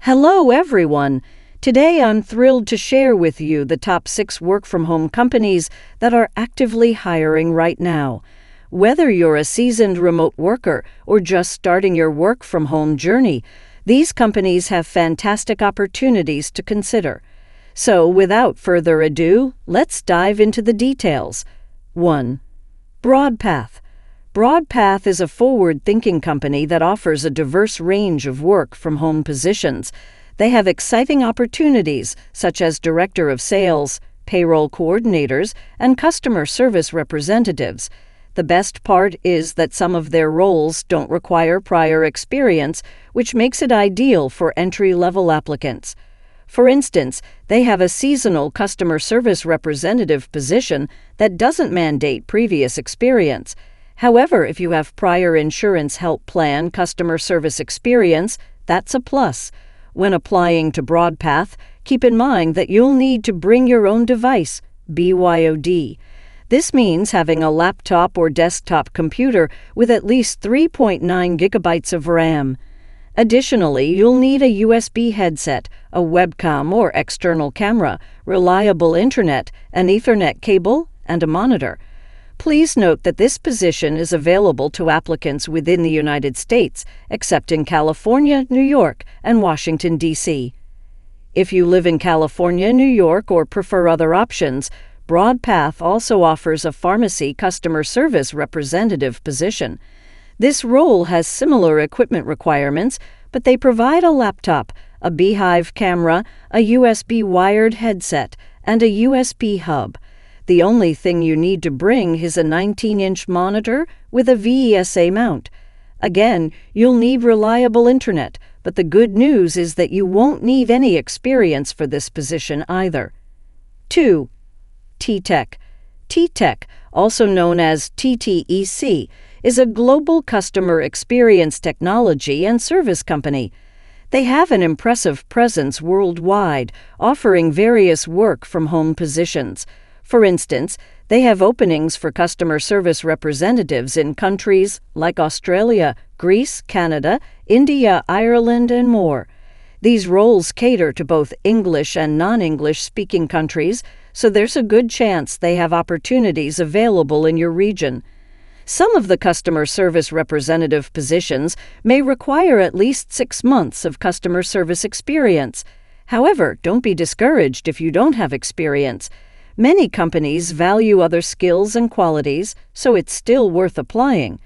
Hello, everyone. Today I'm thrilled to share with you the top 6 work-from-home companies that are actively hiring right now. Whether you're a seasoned remote worker or just starting your work-from-home journey, these companies have fantastic opportunities to consider. So, without further ado, let's dive into the details. 1. Broadpath. Broadpath is a forward-thinking company that offers a diverse range of work-from-home positions. They have exciting opportunities such as Director of Sales, Payroll Coordinators, and Customer Service Representatives. The best part is that some of their roles don't require prior experience, which makes it ideal for entry-level applicants. For instance, they have a seasonal Customer Service Representative position that doesn't mandate previous experience. However, if you have prior insurance help plan customer service experience, that's a plus. When applying to Broadpath, keep in mind that you'll need to bring your own device, BYOD. This means having a laptop or desktop computer with at least 3.9 gigabytes of RAM. Additionally, you'll need a USB headset, a webcam or external camera, reliable internet, an Ethernet cable, and a monitor. Please note that this position is available to applicants within the United States, except in California, New York, and Washington, D.C. If you live in California, New York, or prefer other options, Broadpath also offers a pharmacy customer service representative position. This role has similar equipment requirements, but they provide a laptop, a Beehive camera, a USB wired headset, and a USB hub. The only thing you need to bring is a 19-inch monitor with a VESA mount. Again, you'll need reliable internet, but the good news is that you won't need any experience for this position either. 2. TTech. TTech, also known as TTEC, is a global customer experience technology and service company. They have an impressive presence worldwide, offering various work-from-home positions. For instance, they have openings for customer service representatives in countries like Australia, Greece, Canada, India, Ireland, and more. These roles cater to both English and non-English speaking countries, so there's a good chance they have opportunities available in your region. Some of the customer service representative positions may require at least 6 months of customer service experience. However, don't be discouraged if you don't have experience. Many companies value other skills and qualities, so it's still worth applying.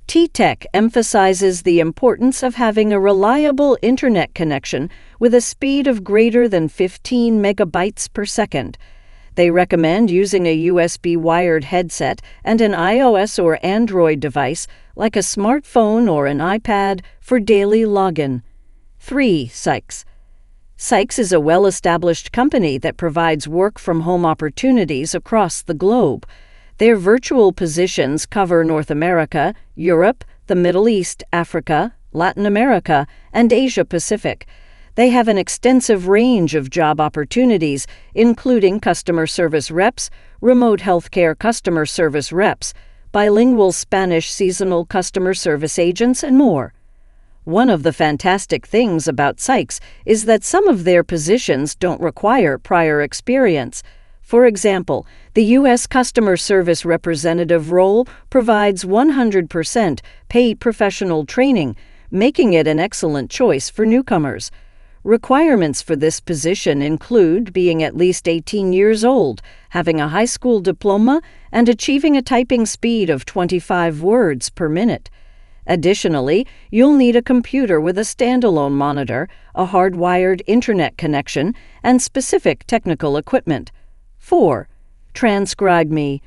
TTech emphasizes the importance of having a reliable internet connection with a speed of greater than 15 megabytes per second. They recommend using a USB wired headset and an iOS or Android device like a smartphone or an iPad for daily login. 3. Sykes. Sykes is a well-established company that provides work-from-home opportunities across the globe. Their virtual positions cover North America, Europe, the Middle East, Africa, Latin America, and Asia Pacific. They have an extensive range of job opportunities, including customer service reps, remote healthcare customer service reps, bilingual Spanish seasonal customer service agents, and more. One of the fantastic things about Sykes is that some of their positions don't require prior experience. For example, the U.S. Customer Service Representative role provides 100% paid professional training, making it an excellent choice for newcomers. Requirements for this position include being at least 18 years old, having a high school diploma, and achieving a typing speed of 25 words per minute. Additionally, you'll need a computer with a standalone monitor, a hardwired internet connection, and specific technical equipment. 4. TranscribeMe.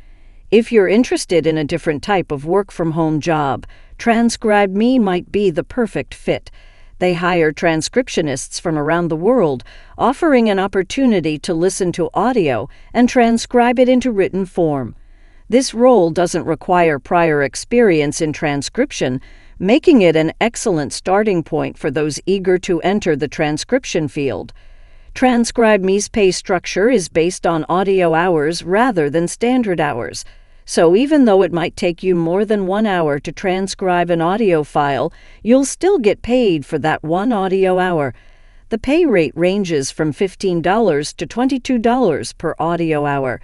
If you're interested in a different type of work-from-home job, TranscribeMe might be the perfect fit. They hire transcriptionists from around the world, offering an opportunity to listen to audio and transcribe it into written form. This role doesn't require prior experience in transcription, making it an excellent starting point for those eager to enter the transcription field. TranscribeMe's pay structure is based on audio hours rather than standard hours. So even though it might take you more than 1 hour to transcribe an audio file, you'll still get paid for that 1 audio hour. The pay rate ranges from $15 to $22 per audio hour.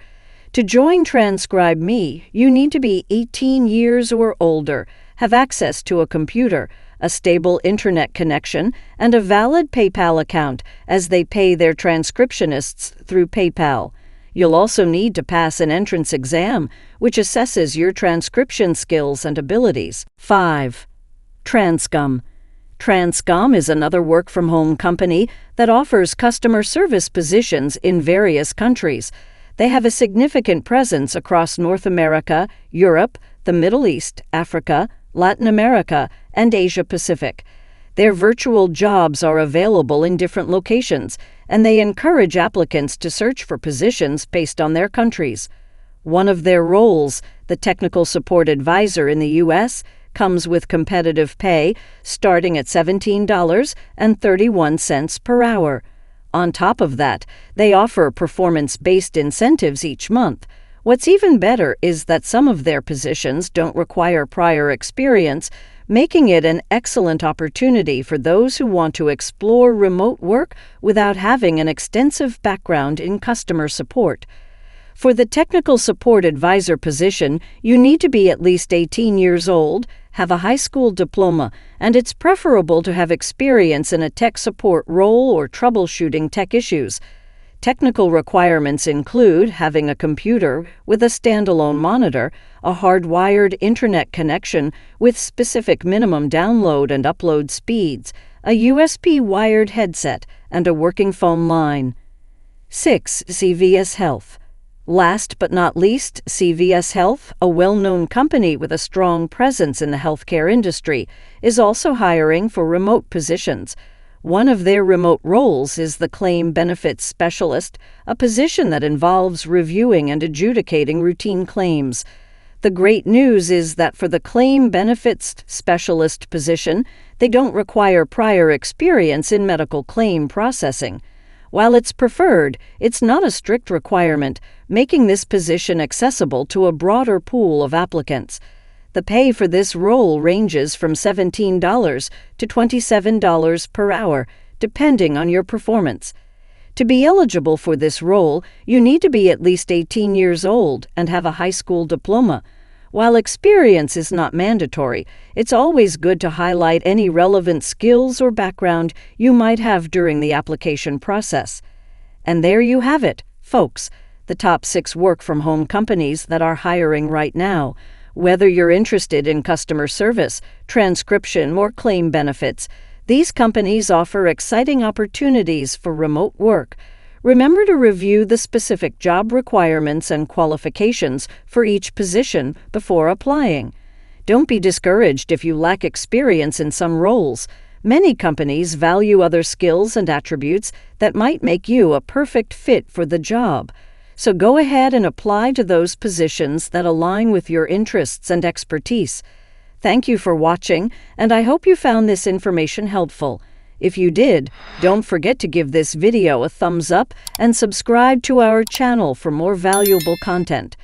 To join TranscribeMe, you need to be 18 years or older, have access to a computer, a stable internet connection, and a valid PayPal account, as they pay their transcriptionists through PayPal. You'll also need to pass an entrance exam, which assesses your transcription skills and abilities. 5. Transcom. Transcom is another work-from-home company that offers customer service positions in various countries. They have a significant presence across North America, Europe, the Middle East, Africa, Latin America, and Asia Pacific. Their virtual jobs are available in different locations, and they encourage applicants to search for positions based on their countries. One of their roles, the technical support advisor in the U.S., comes with competitive pay, starting at $17.31 per hour. On top of that, they offer performance-based incentives each month. What's even better is that some of their positions don't require prior experience, making it an excellent opportunity for those who want to explore remote work without having an extensive background in customer support. For the technical support advisor position, you need to be at least 18 years old, have a high school diploma, and it's preferable to have experience in a tech support role or troubleshooting tech issues. Technical requirements include having a computer with a standalone monitor, a hardwired internet connection with specific minimum download and upload speeds, a USB wired headset, and a working phone line. 6. CVS Health. Last but not least, CVS Health, a well-known company with a strong presence in the healthcare industry, is also hiring for remote positions. One of their remote roles is the Claim Benefits Specialist, a position that involves reviewing and adjudicating routine claims. The great news is that for the Claim Benefits Specialist position, they don't require prior experience in medical claim processing. While it's preferred, it's not a strict requirement, making this position accessible to a broader pool of applicants. The pay for this role ranges from $17 to $27 per hour, depending on your performance. To be eligible for this role, you need to be at least 18 years old and have a high school diploma. While experience is not mandatory, it's always good to highlight any relevant skills or background you might have during the application process. And there you have it, folks, the top 6 work-from-home companies that are hiring right now. Whether you're interested in customer service, transcription, or claim benefits, these companies offer exciting opportunities for remote work. Remember to review the specific job requirements and qualifications for each position before applying. Don't be discouraged if you lack experience in some roles. Many companies value other skills and attributes that might make you a perfect fit for the job. So go ahead and apply to those positions that align with your interests and expertise. Thank you for watching, and I hope you found this information helpful. If you did, don't forget to give this video a thumbs up and subscribe to our channel for more valuable content.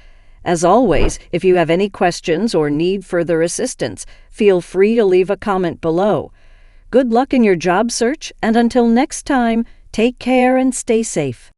As always, if you have any questions or need further assistance, feel free to leave a comment below. Good luck in your job search, and until next time, take care and stay safe.